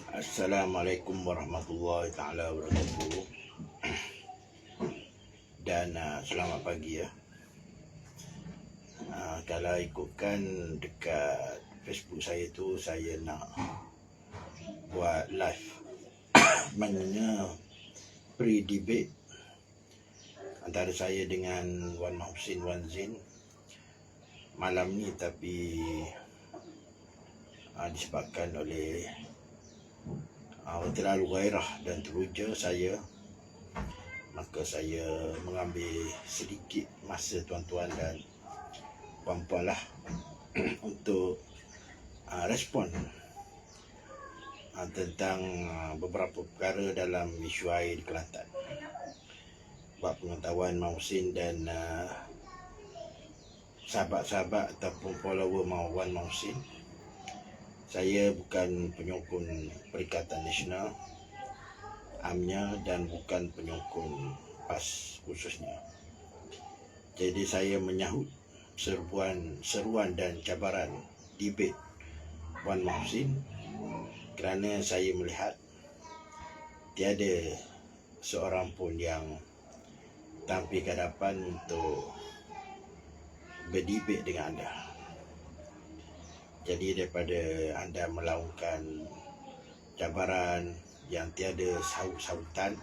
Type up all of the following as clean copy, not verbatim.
Assalamualaikum warahmatullahi taala wabarakatuh. Dan selamat pagi ya. Kalau ikutkan dekat Facebook saya tu, saya nak buat live maknanya pre-debate antara saya dengan Wan Muhsin Wan Zain malam ni, tapi disebabkan oleh terlalu gairah dan teruja saya, maka saya mengambil sedikit masa tuan-tuan dan puan-puan lah untuk respon tentang beberapa perkara dalam isu air di Kelantan. Buat pengetahuan Muhsin dan sahabat-sahabat ataupun follower Wan Muhsin, saya bukan penyokong Perikatan Nasional AMNO dan bukan penyokong PAS khususnya. Jadi saya menyahut seruan dan cabaran debate Wan Muhsin kerana saya melihat tiada seorang pun yang tampil ke hadapan untuk berdebate dengan anda. Jadi daripada anda melaungkan cabaran yang tiada sahut-sahutan,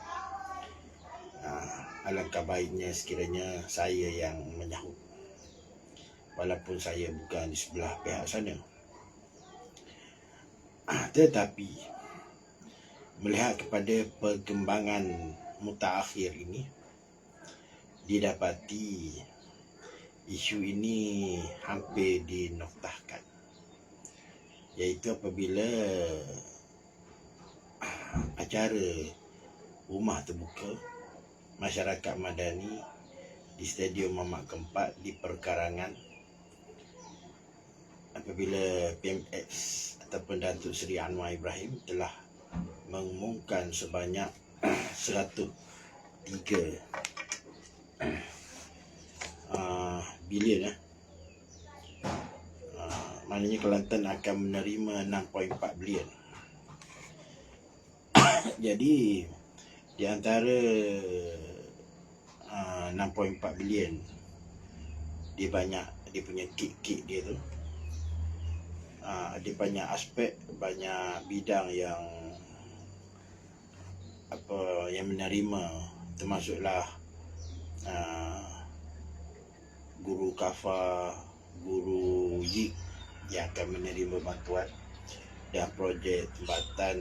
alangkah baiknya sekiranya saya yang menyahut, walaupun saya bukan di sebelah pihak sana. Tetapi melihat kepada perkembangan mutakhir ini, didapati isu ini hampir dinoktahkan, iaitu apabila acara rumah terbuka masyarakat Madani di Stadium Mamat Keempat di Perkarangan, apabila PMX ataupun Datuk Seri Anwar Ibrahim telah mengumumkan sebanyak 103 bilion maknanya Kelantan akan menerima 6.4 bilion. Jadi di antara 6.4 bilion, dia banyak, dia punya kik dia tu, dia banyak aspek, banyak bidang yang yang menerima, termasuklah guru kafa, guru YIK yang akan menerima bantuan, dan projek tempatan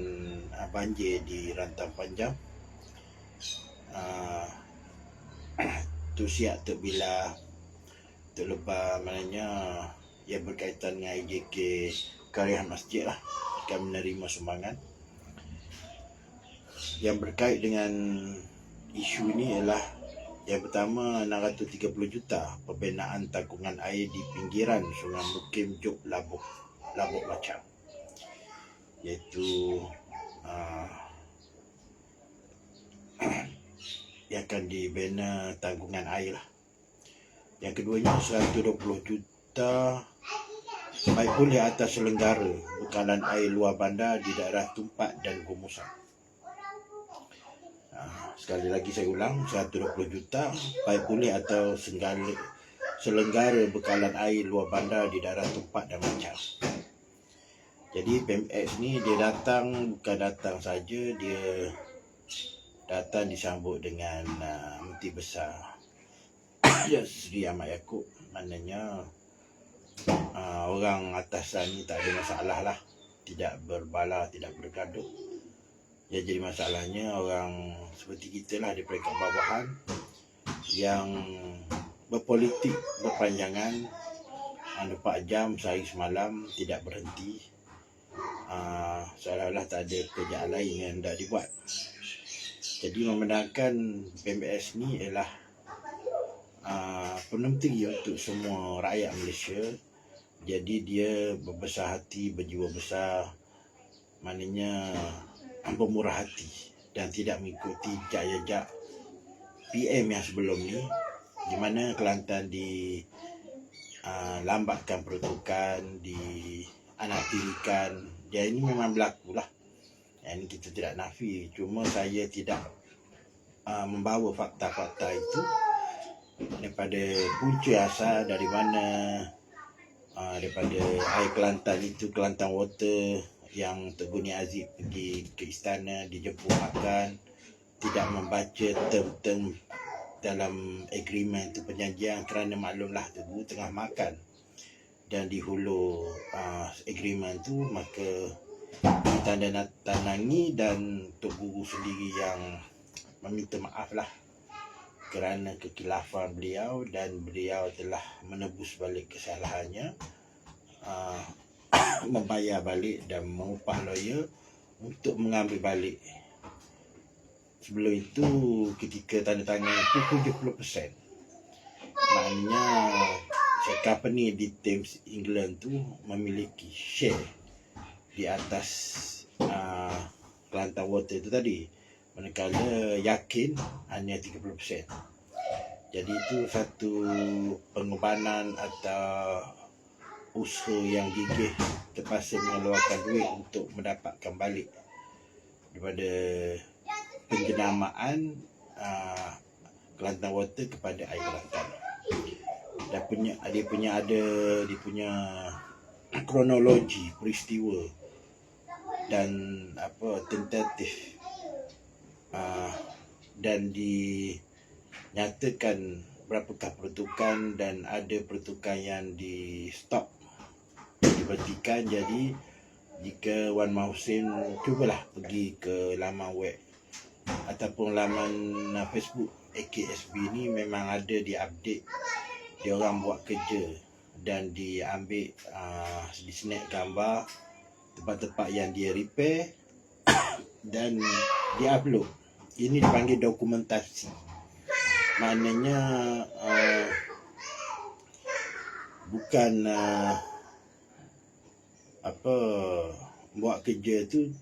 banjir di Rantang Panjang, tu siap terbilah terlebar, maknanya yang berkaitan dengan IJK Karya Masjid lah, akan menerima sumbangan. Yang berkait dengan isu ini ialah yang pertama, 630 juta pembinaan tangkungan air di pinggiran Sungai Mukim Jog Labuk Macang, iaitu yang akan dibina tanggungan air lah. Yang keduanya 120 juta baik pulih atas selenggara bekalan air luar bandar di daerah Tumpat dan Gumusan. Sekali lagi saya ulang, 120 juta baik pulih atau selenggara bekalan air luar bandar di daerah Tumpat dan Macang. Jadi PMX ni dia datang, bukan datang saja, dia datang disambut dengan Menteri Besar Seri Ahmad Yaakob. Maknanya orang atasan ni tak ada masalah lah, tidak berbala, tidak bergaduh. Yang jadi masalahnya orang seperti kita lah di peringkat bawahan yang berpolitik berpanjangan 24 jam sehari semalam, tidak berhenti, seolah-olah tak ada pekerjaan lain yang hendak dibuat. Jadi memandangkan PMS ni ialah pementeri untuk semua rakyat Malaysia. Jadi dia berbesar hati, berjiwa besar, maknanya pemurah hati, dan tidak mengikuti jejak PM yang sebelum ni, di mana Kelantan lambatkan peruntukan, di anak tirikan. Dia ini memang berlaku lah. Yang ini kita tidak nafi, cuma saya tidak membawa fakta-fakta itu daripada punca asal dari mana, daripada air Kelantan itu, Kelantan Water yang Tok Guni Aziz pergi ke istana dijemput makan, tidak membaca term-term dalam agreement itu, perjanjian, kerana maklumlah Tok Guru tengah makan dan di hulu agreement tu, maka ditandangi dan Tok Guru sendiri yang meminta maaf lah kerana kekilafan beliau, dan beliau telah menebus balik kesalahannya, membayar balik dan mengupah lawyer untuk mengambil balik. Sebelum itu ketika tanda tangan itu 70%, maknanya company di Thames England tu memiliki share di atas Kelantan Water itu tadi, manakala yakin hanya 30%. Jadi itu satu pengorbanan atau usaha yang gigih, terpaksa mengeluarkan duit untuk mendapatkan balik daripada penjenamaan Kelantan Water kepada air Kelantan. Dan dia punya kronologi peristiwa dan tentatif, dan dinyatakan berapakah pertukaran, dan ada pertukaran yang di stop, diberhentikan. Jadi jika Wan Mahusin cubalah pergi ke laman web ataupun laman Facebook AKSB ni, memang ada diupdate dia orang buat kerja dan diambil di snap gambar tempat-tempat yang dia repair dan diupload. Ini dipanggil dokumentasi. Maknanya bukan buat kerja tu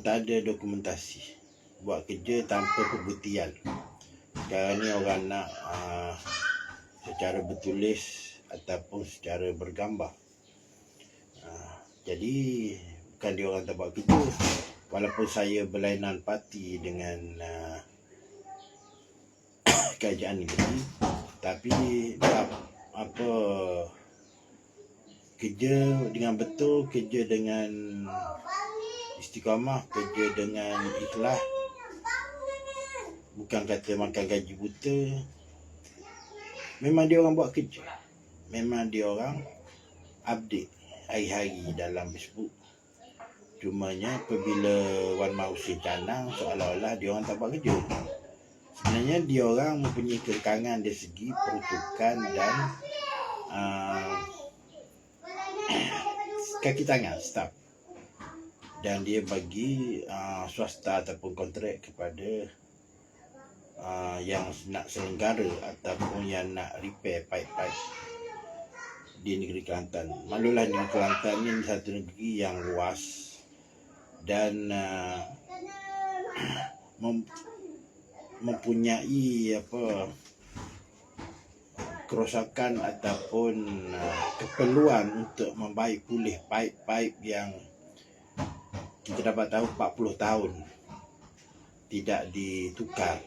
tak ada dokumentasi, buat kerja tanpa pembuktian. Sekarang ni orang nak secara bertulis ataupun secara bergambar. Jadi bukan dia orang tak buat kerja. Walaupun saya berlainan parti dengan kerajaan negeri, tapi kerja dengan betul, kerja dengan istiqamah, kerja dengan ikhlas, bukan kata makan gaji buta. Memang dia orang buat kerja, memang dia orang update hari-hari dalam Facebook. Cumanya apabila Wan Mahusin canang, seolah-olah dia orang tak buat kerja. Sebenarnya dia orang mempunyai kekangan dari segi peruntukan dan kaki tangan staff, dan dia bagi swasta ataupun kontrak kepada yang nak selenggara ataupun yang nak repair pipe-pipe di negeri Kelantan. Maklumlah negeri Kelantan ni satu negeri yang luas dan mempunyai kerosakan ataupun keperluan untuk membaik pulih pipe-pipe yang kita dapat tahu 40 tahun tidak ditukar,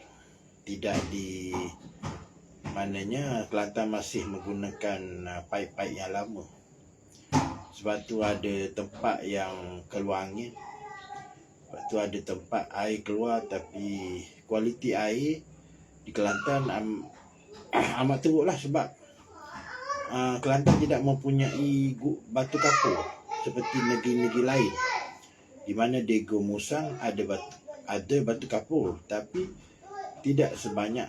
maknanya Kelantan masih menggunakan pipe-pipe yang lama. Sebab tu ada tempat yang keluar angin, sebab tu ada tempat air keluar, tapi kualiti air di Kelantan amat teruk lah. Sebab Kelantan tidak mempunyai batu kapur seperti negeri-negeri lain, di mana di Go Musang ada batu kapur, tapi tidak sebanyak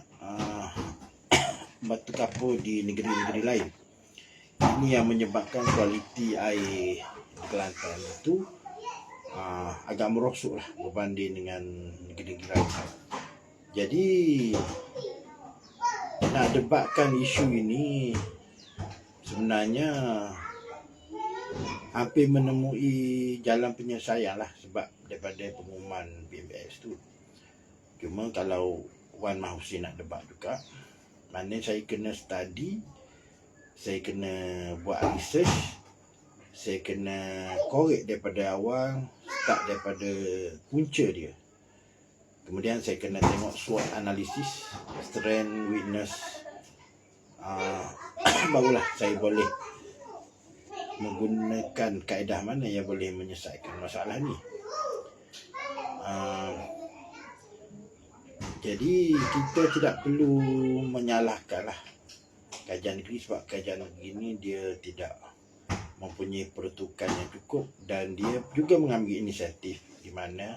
batu kapur di negeri-negeri lain. Ini yang menyebabkan kualiti air Kelantan itu agak merosot lah berbanding dengan negeri-negeri lain. Jadi nak debatkan isu ini sebenarnya hampir menemui jalan penyelesaian lah, sebab daripada pengumuman PMS tu. Cuma kalau Wan Mahusin nak debat juga, maknanya saya kena study, saya kena buat research, saya kena korek daripada awal start daripada punca dia. Kemudian saya kena tengok SWOT analisis, strength, weakness, barulah saya boleh menggunakan kaedah mana yang boleh menyelesaikan masalah ni. Jadi kita tidak perlu menyalahkanlah kajian negeri, sebab kajian negeri ni dia tidak mempunyai peruntukan yang cukup, dan dia juga mengambil inisiatif di mana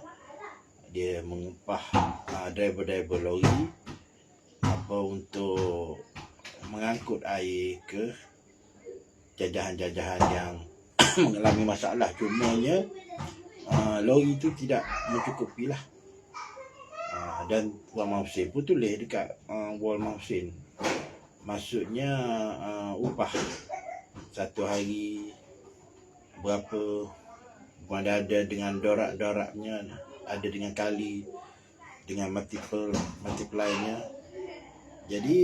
dia mengupah driver-driver lori untuk mengangkut air ke jajahan-jajahan yang mengalami masalah. Cumanya lori itu tidak mencukupi lah. Dan Wal Mahsin pun tulis dekat Wal Mahsin, maksudnya upah satu hari berapa, ada dengan dorak-doraknya, ada dengan kali, dengan multiply-nya. Jadi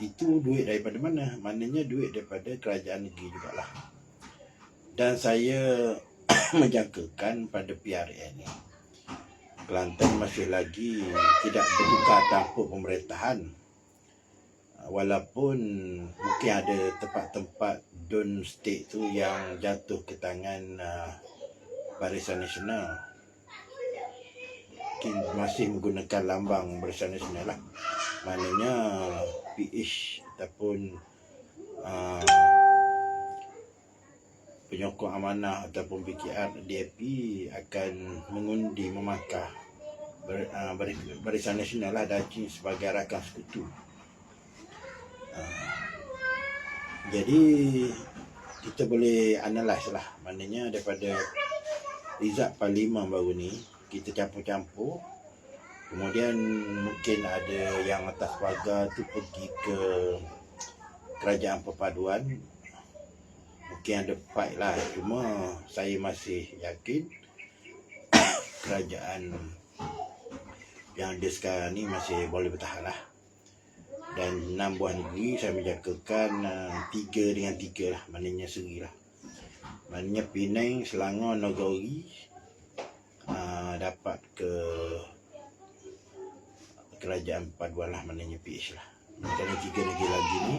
itu duit daripada mana? Maknanya duit daripada kerajaan negeri jugalah. Dan saya menjangkakan pada PRN ni, Kelantan masih lagi tidak bertukar tampuk pemerintahan. Walaupun mungkin ada tempat-tempat Dun State tu yang jatuh ke tangan Barisan Nasional, mungkin masih menggunakan lambang Barisan Nasional lah. Maknanya PH ataupun penyokong amanah ataupun PKR DAP akan mengundi memakah Barisan Nasional lah, Dacin sebagai rakan sekutu. Jadi kita boleh analyse lah, maknanya daripada result parlimen baru ni kita campur-campur. Kemudian mungkin ada yang atas pagar tu pergi ke kerajaan perpaduan, mungkin ada fight lah. Cuma saya masih yakin kerajaan yang ada sekarang ni masih boleh bertahan lah. Dan 6 buah negeri saya menjangkakan 3 dengan 3 lah, maknanya seri lah. Maknanya Penang, Selangor, Nagori dapat ke kerajaan perpaduan lah, maknanya PH lah. Kerana 3 negeri lagi ni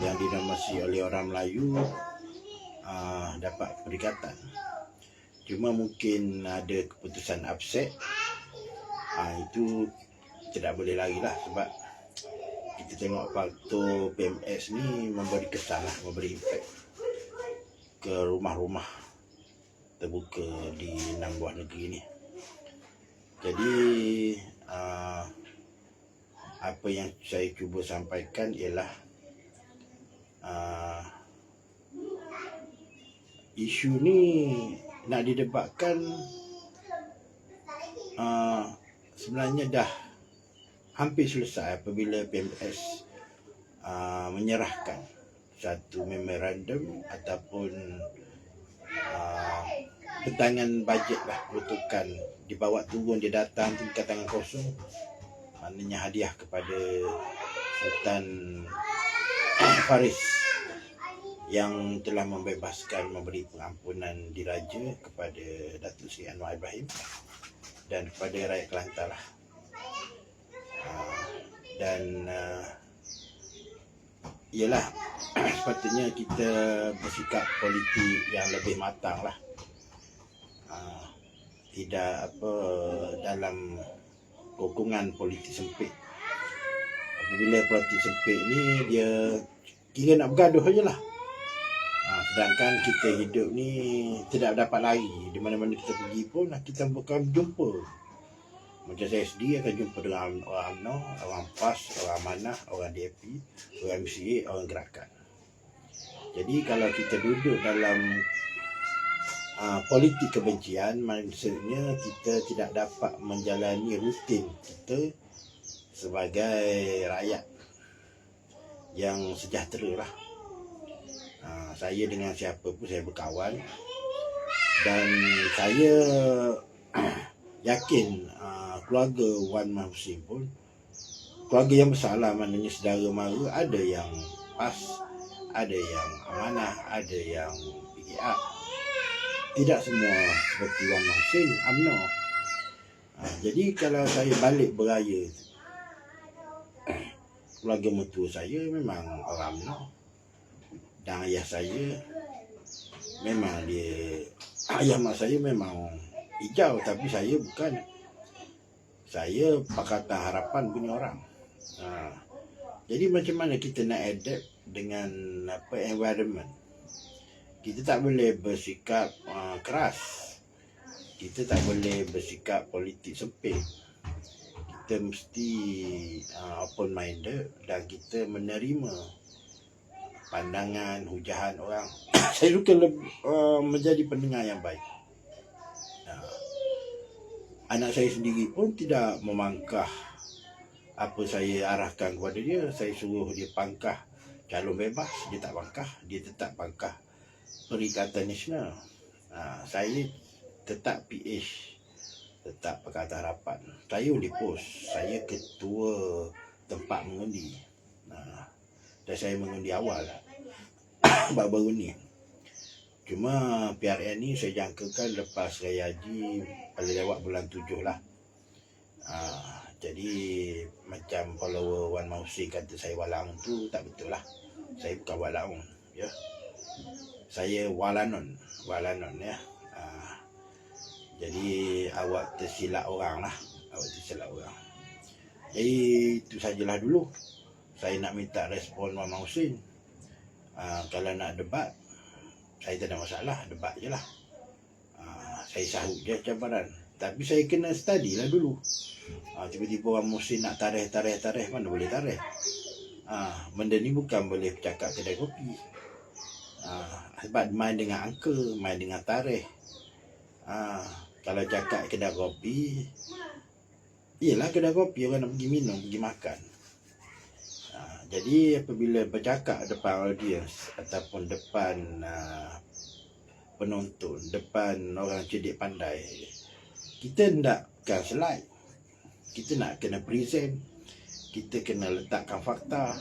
yang dinamasi oleh orang Melayu dapat perikatan. Cuma mungkin ada keputusan upset, itu tidak boleh lagi lah, sebab kita tengok faktor PMS ni memberi kesan lah, memberi impact ke rumah-rumah terbuka di 6 buah negeri ni. Jadi apa yang saya cuba sampaikan ialah isu ni nak didebatkan sebenarnya dah hampir selesai apabila PMS menyerahkan satu memorandum ataupun bentangan bajet lah, peruntukan dibawa turun, dia datang tingkat tangan kosong, maknanya hadiah kepada Sultan Faris yang telah membebaskan, memberi pengampunan diraja kepada Datuk Seri Anwar Ibrahim dan kepada rakyat Kelantan lah. Dan ialah sepatutnya kita bersikap politik yang lebih matang lah, tidak dalam kokongan politik sempit. Apabila politik sempit ni dia kira nak bergaduh je lah. Sedangkan kita hidup ni tidak dapat lari, di mana-mana kita pergi pun kita bukan jumpa. Macam saya sendiri akan jumpa dengan orang UMNO, orang PAS, orang Amanah, orang DAP, orang MCA, orang gerakan. Jadi kalau kita duduk dalam politik kebencian, maksudnya kita tidak dapat menjalani rutin kita sebagai rakyat yang sejahtera lah. Saya dengan siapa pun saya berkawan, dan saya yakin keluarga Wan Mahsin pun keluarga yang besar lah, maknanya saudara mara, ada yang PAS, ada yang Amanah, ada yang PKR. tidak semua seperti Wan Muhsin, UMNO. Jadi kalau saya balik beraya, keluarga mertua saya memang orang UMNO, dan ayah saya memang ayah mak saya memang hijau, tapi saya bukan. Saya Pakatan Harapan punya orang. Jadi macam mana kita nak adapt dengan environment? Kita tak boleh bersikap keras. Kita tak boleh bersikap politik sempit. Kita mesti open minded dan kita menerima pandangan, hujahan orang. Saya suka menjadi pendengar yang baik. Anak saya sendiri pun tidak memangkah apa saya arahkan kepada dia. Saya suruh dia pangkah calon bebas, dia tak pangkah. Dia tetap pangkah Perikatan Nasional. Saya tetap PH, tetap Pakatan Harapan. Saya boleh post, saya ketua tempat mengundi. Dan saya mengundi awal baru-baru ni. Cuma PRN ni saya jangkakan lepas Raya Haji paling lewat bulan 7 lah. Jadi macam follower Wan Muhsin kata saya Walaung tu tak betul lah. Saya bukan Walaung, ya. Saya Walanon ya. Jadi awak tersilap orang lah. Jadi itu sajalah dulu. Saya nak minta respon Wan Muhsin. Kalau nak debat, saya tak ada masalah, debat je lah. Saya sahut je cabaran. Tapi saya kena study lah dulu. Tiba-tiba Wan Muhsin nak tarikh, mana boleh tarikh. Benda ni bukan boleh bercakap kedai kopi. Sebab main dengan angka, main dengan tarikh. Kalau cakap kedai kopi, yelah kedai kopi orang nak pergi minum, pergi makan. Jadi apabila bercakap depan audiens ataupun depan penonton, depan orang cerdik pandai, kita hendakkan slide. Kita nak kena present, kita kena letakkan fakta.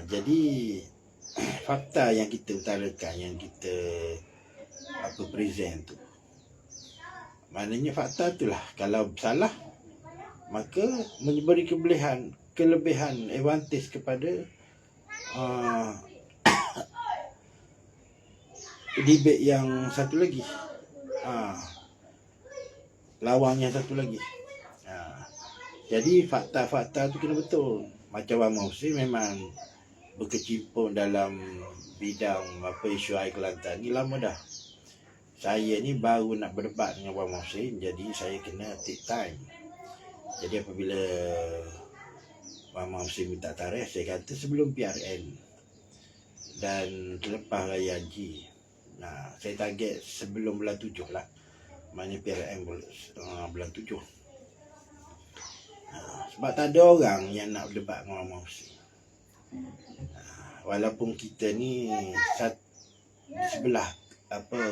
Jadi fakta yang kita utarakan, yang kita present tu, maknanya fakta itulah. Kalau salah, maka memberi kelebihan advantage kepada debate yang satu lagi, lawan yang satu lagi. Jadi fakta-fakta tu kena betul. Macam Wan Muhsin memang berkecimpung dalam bidang isu air Kelantan ni lama dah. Saya ni baru nak berdebat dengan Wan Muhsin, jadi saya kena take time. Jadi apabila Wan Muhsin minta tarikh, saya kata sebelum PRN dan selepas Raya Haji. Saya target sebelum bulan 7 lah. Maknanya PRN bulan 7. Sebab tak ada orang yang nak berdebat dengan Wan Muhsin. Walaupun kita ni di sebelah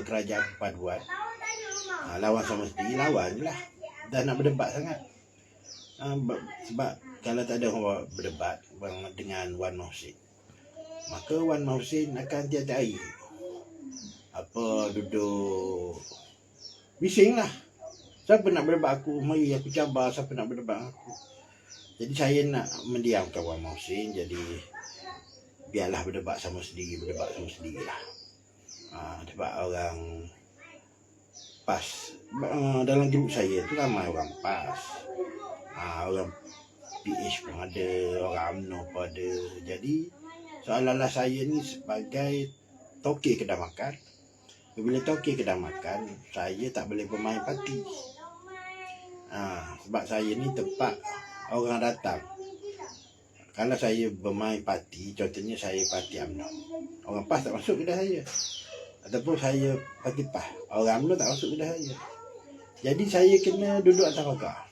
kerajaan perpaduan, lawan sama sendiri, lawan je lah. Dah nak berdebat sangat. Sebab kalau tak ada orang berdebat dengan Wan Muhsin, maka Wan Muhsin akan tiada air. Duduk bising lah. Siapa nak berdebat aku? Mari aku cabar siapa nak berdebat aku. Jadi saya nak mendiamkan Wan Muhsin. Jadi biarlah berdebat sama sendiri lah. Sebab orang PAS, dalam grup saya tu ramai orang PAS, orang PH pun ada, orang UMNO pun ada. Jadi seolah-olah saya ni sebagai toke kedai makan. Bila toke kedai makan, saya tak boleh bermain parti. Sebab saya ni tempat orang datang. Kalau saya bermain parti, contohnya saya parti UMNO, orang PAS tak masuk kedai saya. Ataupun saya parti PAS, orang UMNO tak masuk kedai saya. Jadi saya kena duduk atas pakar.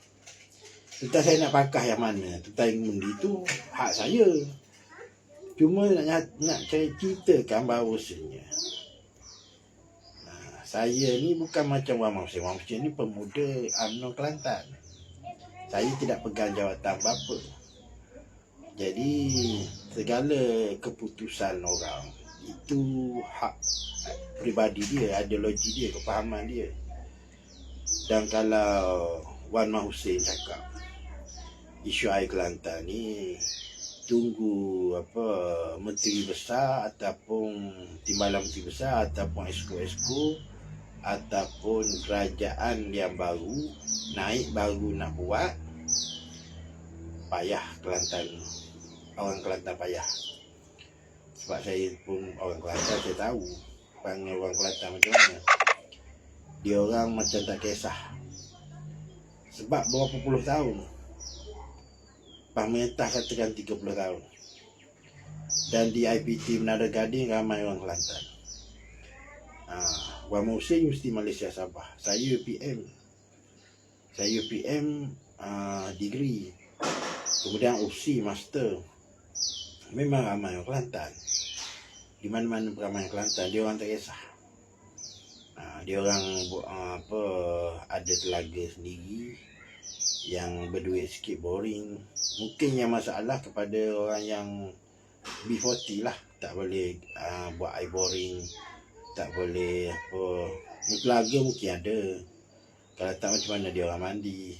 Tentang saya nak pakar yang mana, tentang yang mengundi tu hak saya. Cuma nak saya ceritakan bahawasanya saya ni bukan macam Wan Muhsin. Wan Muhsin ni pemuda UMNO Kelantan. Saya tidak pegang jawatan apa-apa. Jadi segala keputusan orang itu hak pribadi dia, ideologi dia, kepahaman dia. Dan kalau Wan Mah Hussein cakap isu air Kelantan ni tunggu menteri besar ataupun timbalan menteri besar ataupun esko-esko ataupun kerajaan yang baru naik baru nak buat, payah Kelantan, orang Kelantan payah. Sebab saya pun orang Kelantan, saya tahu panggil orang Kelantan macam mana. Dia orang macam tak kisah. Sebab berapa puluh tahun pemerintah katakan 30 tahun. Dan di IPT Menara Gading ramai orang Kelantan. Wan Mah Hussein mesti Malaysia Sabah. Saya UPM. Degree. Kemudian UC Master. Memang ramai orang Kelantan. Di mana-mana ramai orang Kelantan, dia orang tak kisah. Dia orang ada telaga sendiri, yang berduit sikit boring. Mungkin yang masalah kepada orang yang B40 lah, tak boleh buat air boring, tak boleh telaga mungkin ada. Kalau tak, macam mana dia orang mandi,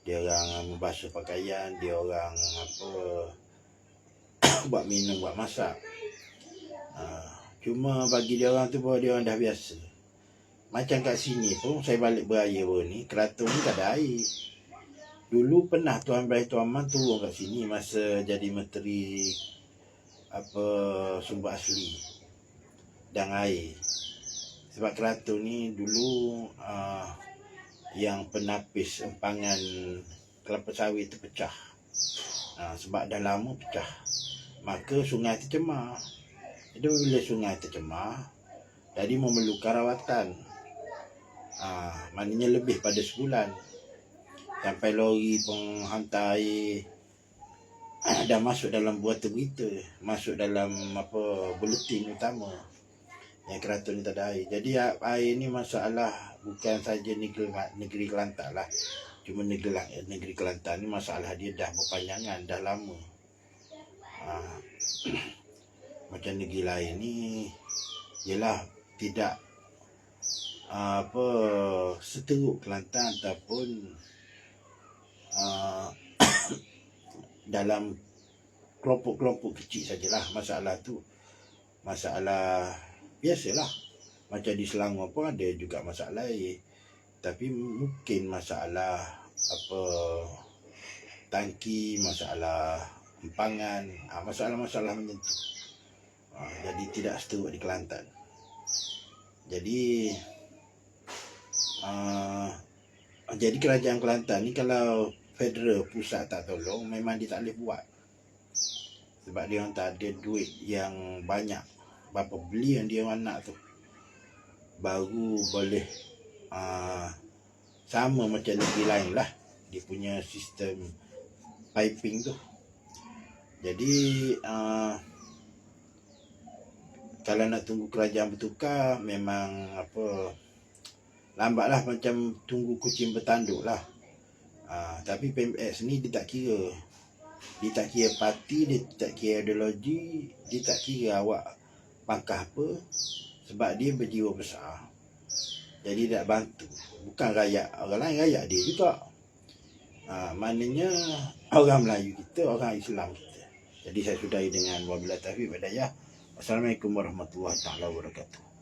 dia orang membasuh pakaian, dia orang buat minum, buat masak. Cuma bagi dia orang tu bahawa dia orang dah biasa. Macam kat sini pun, saya balik beraya pun ni, Keraton ni tak ada air. Dulu pernah Tuan Ibrahim Tuan Man turun kat sini masa jadi menteri sumber asli dan air. Sebab Keraton ni dulu yang penapis empangan kelapa sawit tu pecah. Sebab dah lama pecah, maka sungai tercemar. Jadi bila sungai tercemar, jadi memerlukan rawatan. Maknanya lebih pada sebulan. Sampai lori penghantar air dah masuk dalam berita berita, masuk dalam buletin utama yang Keraton ni tak ada air. Jadi air ni masalah bukan saja negeri Kelantan lah. Cuma negeri Kelantan ni masalah dia dah berpanjangan, dah lama. Macam negeri lain ni ialah tidak seteruk Kelantan ataupun dalam kelompok-kelompok kecil sajalah. Masalah tu masalah biasalah. Macam di Selangor pun ada juga masalah air, tapi mungkin masalah tangki, masalah empangan, masalah-masalah macam tu. Jadi tidak seteruk di Kelantan. Jadi kerajaan Kelantan ni kalau federal pusat tak tolong, memang dia tak boleh buat. Sebab dia orang tak ada duit yang banyak. Berapa bilion dia orang nak tu, baru boleh sama macam negeri lain lah, dia punya sistem piping tu. Jadi kalau nak tunggu kerajaan bertukar, memang lambat lah, macam tunggu kucing bertanduk lah. Tapi PMX ni dia tak kira. Dia tak kira parti, dia tak kira ideologi, dia tak kira awak pangkah apa. Sebab dia berjiwa besar, jadi dia bantu. Bukan rakyat orang lain, rakyat dia juga. Maknanya orang Melayu kita, orang Islam kita. Jadi saya sudahi dengan wabillahi taufiq wal hidayah. Assalamualaikum warahmatullahi wabarakatuh.